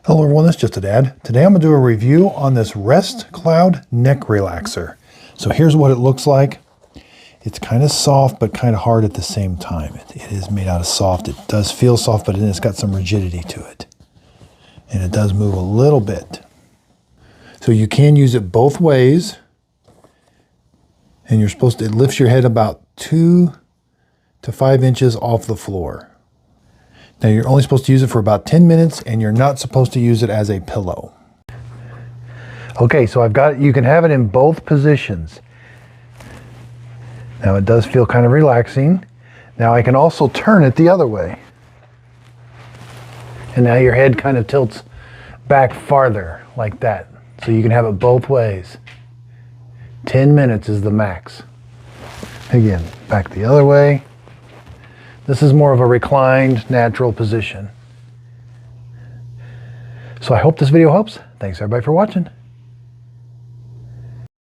Hello everyone, this is Just a Dad. Today I'm going to do a review on this RESTCLOUD neck relaxer. So here's what it looks like. It's kind of soft but kind of hard at the same time. It is made out of soft. It does feel soft, but then it's got some rigidity to it. And it does move a little bit. So you can use it both ways. And it lifts your head about 2 to 5 inches off the floor. Now you're only supposed to use it for about 10 minutes and you're not supposed to use it as a pillow. Okay, so you can have it in both positions. Now it does feel kind of relaxing. Now I can also turn it the other way. And now your head kind of tilts back farther like that. So you can have it both ways. 10 minutes is the max. Again, back the other way. This is more of a reclined, natural position. So I hope this video helps. Thanks everybody for watching.